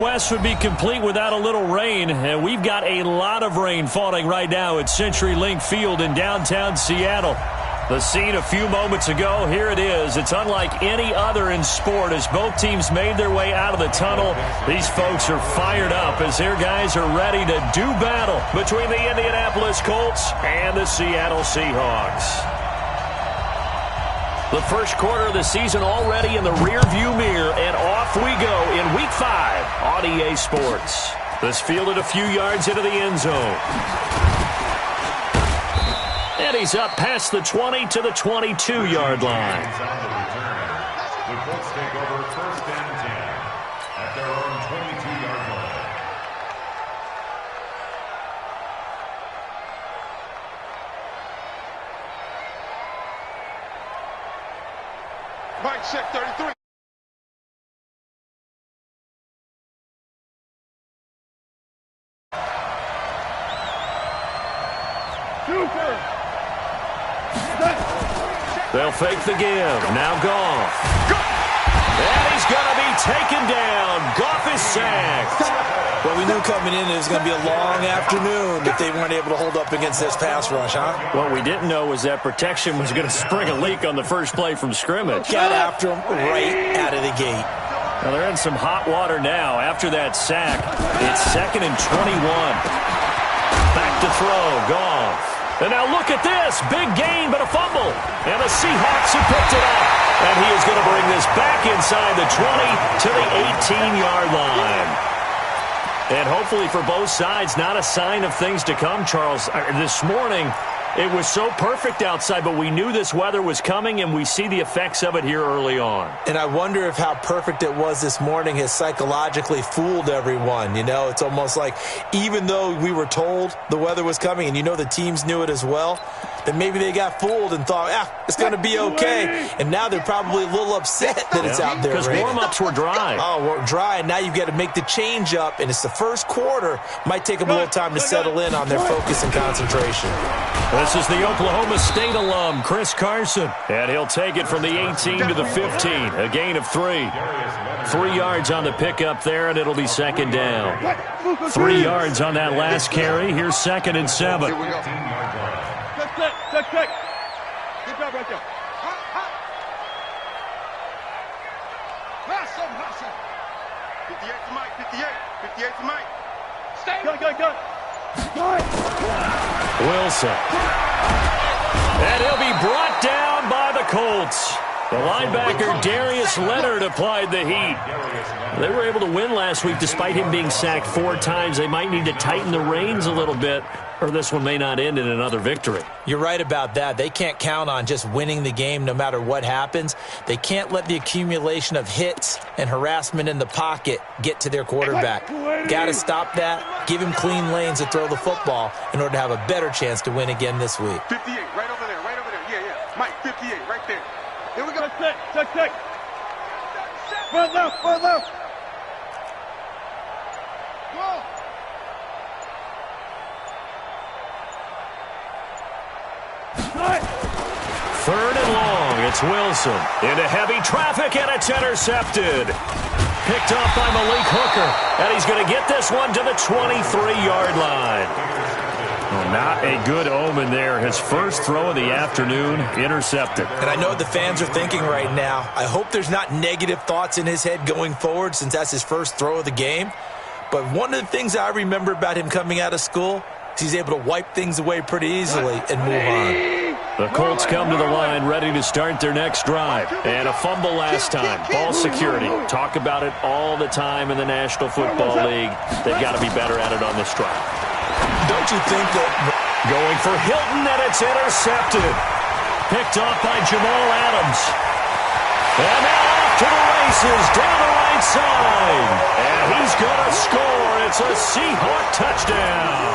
West would be complete without a little rain, and we've got a lot of rain falling right now at CenturyLink Field in downtown Seattle. The scene a few moments ago, here it is. It's unlike any other in sport as both teams made their way out of the tunnel. These folks are fired up as their guys are ready to do battle between the Indianapolis Colts and the Seattle Seahawks. The first quarter of the season already in the rearview mirror, and off we go in Week 5 on EA Sports. This fielded a few yards into the end zone. And he's up past the 20 to the 22-yard line. The Colts take over first and 10 at their own 22-yard line. Mike check 33. They'll fake the give. Now Goff. And he's going to be taken down. Goff is sacked. Well, we knew coming in it was going to be a long afternoon if they weren't able to hold up against this pass rush, huh? What we didn't know was that protection was going to spring a leak on the first play from scrimmage. Got after him right out of the gate. Now they're in some hot water now after that sack. It's 2nd and 21. Back to throw. Goff. And now look at this. Big gain, but a fumble. And the Seahawks have picked it up. And he is going to bring this back inside the 20 to the 18-yard line. And hopefully for both sides, not a sign of things to come, Charles. This morning, it was so perfect outside, but we knew this weather was coming, and we see the effects of it here early on. And I wonder if how perfect it was this morning has psychologically fooled everyone. You know, it's almost like even though we were told the weather was coming, and you know the teams knew it as well, then maybe they got fooled and thought, it's going to be okay. And now they're probably a little upset that it's out there. Because warm-ups were dry. Oh, we're dry, and now you've got to make the change up, and it's the first quarter. Might take them a little time to settle in on their focus and concentration. This is the Oklahoma State alum, Chris Carson. And he'll take it from the 18 to the 15. A gain of 3. 3 yards on the pickup there, and it'll be 2nd down. 3 yards on that last carry. Here's 2nd and 7. Here we go. Check. Good job right there. Hustle. 58 to Mike. 58 to Mike. Stay. Go. Wilson. And he'll be brought down by the Colts. The linebacker, Darius Leonard, applied the heat. They were able to win last week despite him being sacked 4 times. They might need to tighten the reins a little bit, or this one may not end in another victory. You're right about that. They can't count on just winning the game no matter what happens. They can't let the accumulation of hits and harassment in the pocket get to their quarterback. Got to stop that, give him clean lanes to throw the football in order to have a better chance to win again this week. 58, right over there. Yeah. Mike, 58, right there. Here we go. Check. Front left. Go. Third and long. It's Wilson. Into heavy traffic, and it's intercepted. Picked off by Malik Hooker. And he's going to get this one to the 23-yard line. Well, not a good omen there. His first throw of the afternoon, intercepted. And I know what the fans are thinking right now. I hope there's not negative thoughts in his head going forward since that's his first throw of the game. But one of the things I remember about him coming out of school is he's able to wipe things away pretty easily and move on. The Colts come to the line ready to start their next drive. And a fumble last time. Ball security. Talk about it all the time in the National Football League. They've got to be better at it on this drive. Don't you think that... Going for Hilton, and it's intercepted. Picked off by Jamal Adams. And now off to the races, down the right side. And he's going to score. It's a Seahawk touchdown.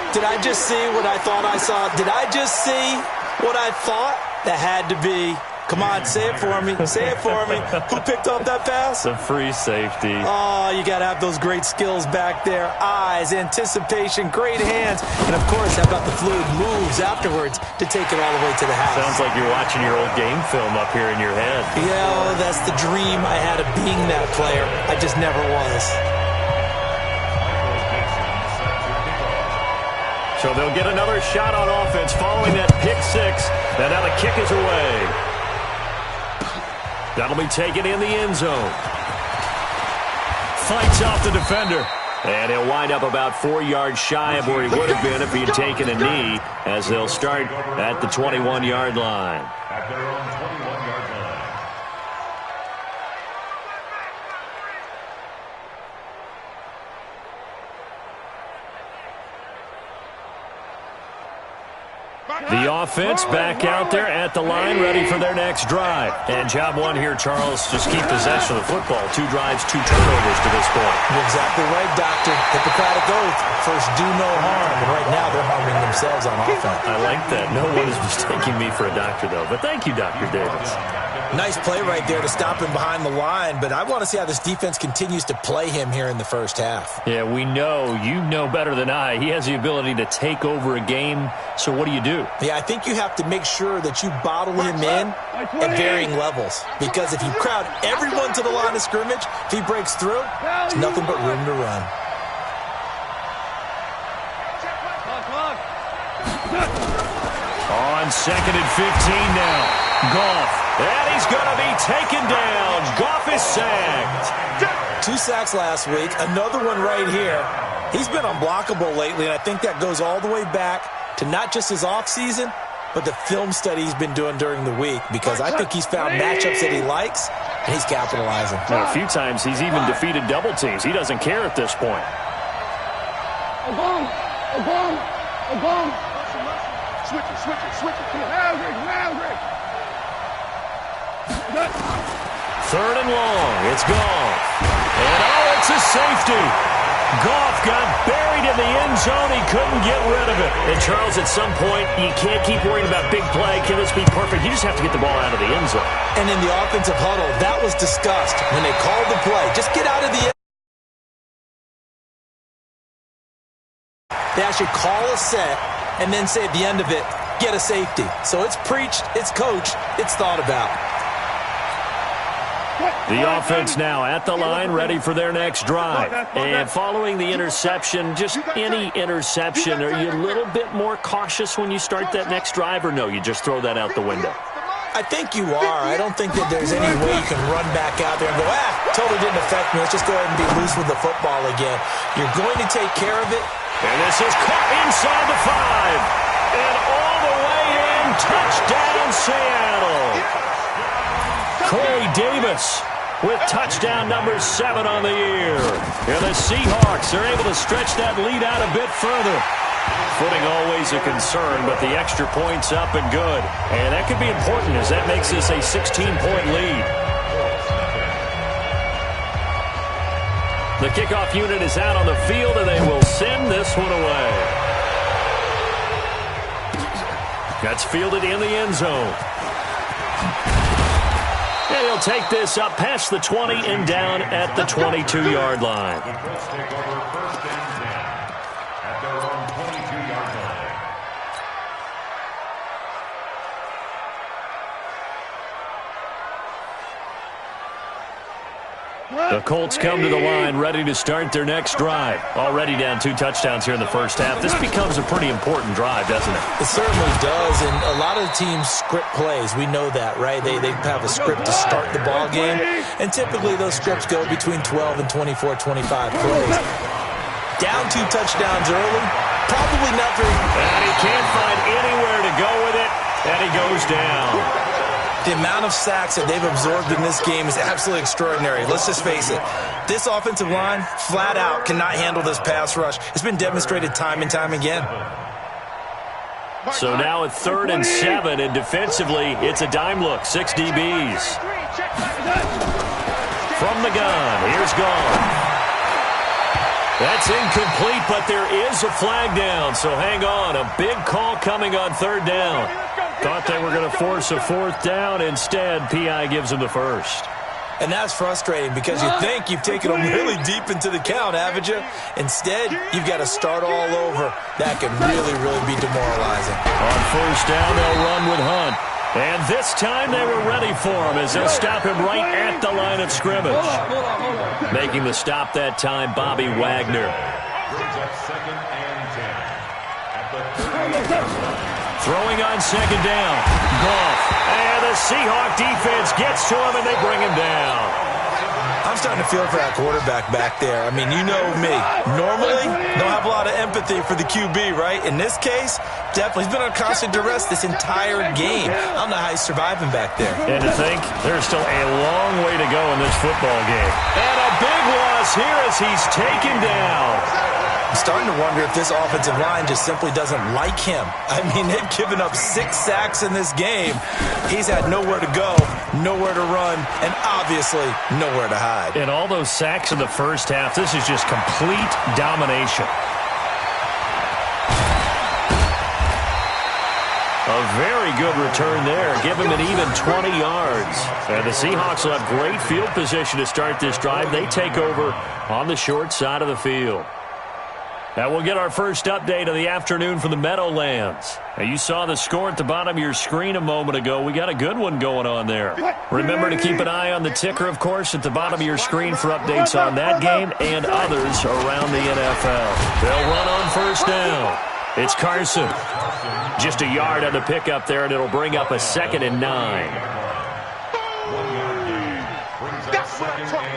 Did I just see what I thought I saw? Did I just see what I thought? That had to be Come on, say it for me. Say it for me. Who picked up that pass? The free safety. Oh, you got to have those great skills back there. Eyes, anticipation, great hands. And, of course, how about the fluid moves afterwards to take it all the way to the house? Sounds like you're watching your old game film up here in your head. Yeah, that's the dream I had of being that player. I just never was. So they'll get another shot on offense following that pick six. And now the kick is away. That'll be taken in the end zone. Fights off the defender. And he'll wind up about 4 yards shy of where he would have been if he had taken a knee, as they'll start at the 21-yard line. At their own 21-yard line. The offense back out there at the line, ready for their next drive. And job one here, Charles, just keep possession of the football. 2 drives, 2 turnovers to this point. You're exactly right, Doctor. Hippocratic oath. First, do no harm. And right now, they're harming themselves on offense. I like that. No one is mistaking me for a doctor, though. But thank you, Dr. Davis. Nice play right there to stop him behind the line. But I want to see how this defense continues to play him here in the first half. Yeah, we know. You know better than I. He has the ability to take over a game. So what do you do? Yeah, I think you have to make sure that you bottle him in at varying levels. Because if you crowd everyone to the line of scrimmage, if he breaks through, there's nothing but room to run. On 2nd and 15 now. Goff. And he's going to be taken down. Goff is sacked. 2 sacks last week. Another one right here. He's been unblockable lately, and I think that goes all the way back to not just his offseason, but the film study he's been doing during the week, because I think he's found matchups that he likes, and he's capitalizing. Now, a few times he's even defeated double teams. He doesn't care at this point. Switch it. Come on. 3rd and long. It's Goff. And it's a safety. Goff got buried in the end zone. He couldn't get rid of it. And, Charles, at some point, you can't keep worrying about big play. Can this be perfect? You just have to get the ball out of the end zone. And in the offensive huddle, that was discussed when they called the play. Just get out of the end. They actually call a set and then say at the end of it, get a safety. So it's preached, it's coached, it's thought about. The offense now at the line, ready for their next drive. And following the interception, just any interception, are you a little bit more cautious when you start that next drive, or no, you just throw that out the window? I think you are. I don't think that there's any way you can run back out there and go, totally didn't affect me. Let's just go ahead and be loose with the football again. You're going to take care of it. And this is caught inside the 5. And all the way in, touchdown Seattle. Corey Davis with touchdown number 7 on the year. And the Seahawks are able to stretch that lead out a bit further. Footing always a concern, but the extra point's up and good. And that could be important, as that makes this a 16-point lead. The kickoff unit is out on the field, and they will send this one away. That's fielded in the end zone. And he'll take this up past the 20 and down at the 22-yard line. The Colts take over 1st and 10 at their own 22-yard line. The Colts come to the line ready to start their next drive. Already down 2 touchdowns here in the first half. This becomes a pretty important drive, doesn't it? It certainly does, and a lot of the teams script plays. We know that, right? They have a script to start the ball game, and typically those scripts go between 12 and 24, 25 plays. Down 2 touchdowns early, probably not very... And he can't find anywhere to go with it, and he goes down. The amount of sacks that they've absorbed in this game is absolutely extraordinary. Let's just face it. This offensive line, flat out, cannot handle this pass rush. It's been demonstrated time and time again. So now at 3rd and 7, and defensively, it's a dime look. 6 DBs. From the gun, here's Goff. That's incomplete, but there is a flag down. So hang on, a big call coming on 3rd down. Thought they were going to force a fourth down. Instead, P.I. gives them the first. And that's frustrating because you think you've taken them really deep into the count, haven't you? Instead, you've got to start all over. That can really, really be demoralizing. On first down, they'll run with Hunt. And this time they were ready for him as they'll stop him right at the line of scrimmage. Making the stop that time, Bobby Wagner. Brings up 2nd and 10. At the 30. Throwing on second down. Goff. And the Seahawk defense gets to him and they bring him down. I'm starting to feel for that quarterback back there. I mean, you know me. Normally, don't have a lot of empathy for the QB, right? In this case, definitely. He's been on constant duress this entire game. I don't know how he's surviving back there. And to think, there's still a long way to go in this football game. And a big loss here as he's taken down. I'm starting to wonder if this offensive line just simply doesn't like him. I mean, they've given up 6 sacks in this game. He's had nowhere to go, nowhere to run, and obviously nowhere to hide. And all those sacks in the first half, this is just complete domination. A very good return there. Give him an even 20 yards. And the Seahawks will have great field position to start this drive. They take over on the short side of the field. Now we'll get our first update of the afternoon from the Meadowlands. Now you saw the score at the bottom of your screen a moment ago. We got a good one going on there. Remember to keep an eye on the ticker, of course, at the bottom of your screen for updates on that game and others around the NFL. They'll run on first down. It's Carson. Just a yard on the pickup there, and it'll bring up a 2nd and 9. 1 yard gain. Brings up 2nd and 9.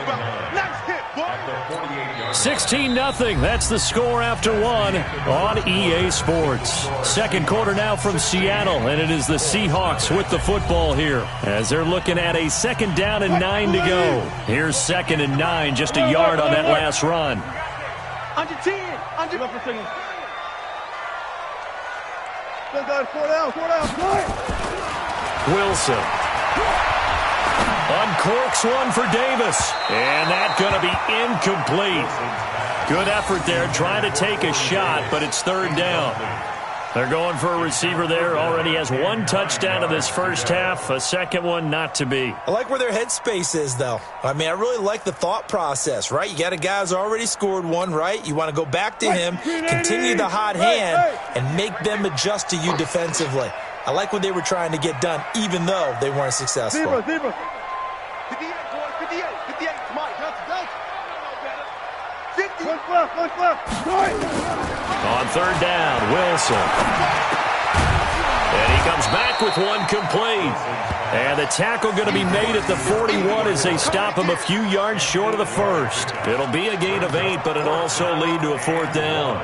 At the 48-yard 16-0. That's the score after 1 on EA Sports. Second quarter now from Seattle, and it is the Seahawks with the football here as they're looking at a 2nd down and 9 to go. Here's 2nd and 9, just a yard on that last run. Under 10. Under 10. Still got 4 down. Wilson uncorks one for Davis, and that's going to be incomplete. Good effort there, trying to take a shot, but it's 3rd down. They're going for a receiver there. Already has 1 touchdown in this first half, a second one not to be. I like where their headspace is, though. I mean, I really like the thought process, right? You got a guy who's already scored 1, right? You want to go back to him, continue the hot hand, and make them adjust to you defensively. I like what they were trying to get done, even though they weren't successful. 58, boys. 58. Mike, Johnson. 50. One left. On 3rd down, Wilson. And he comes back with 1 complete. And the tackle going to be made at the 41 as they stop him a few yards short of the first. It'll be a gain of 8, but it'll also lead to a 4th down.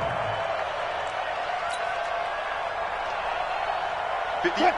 58.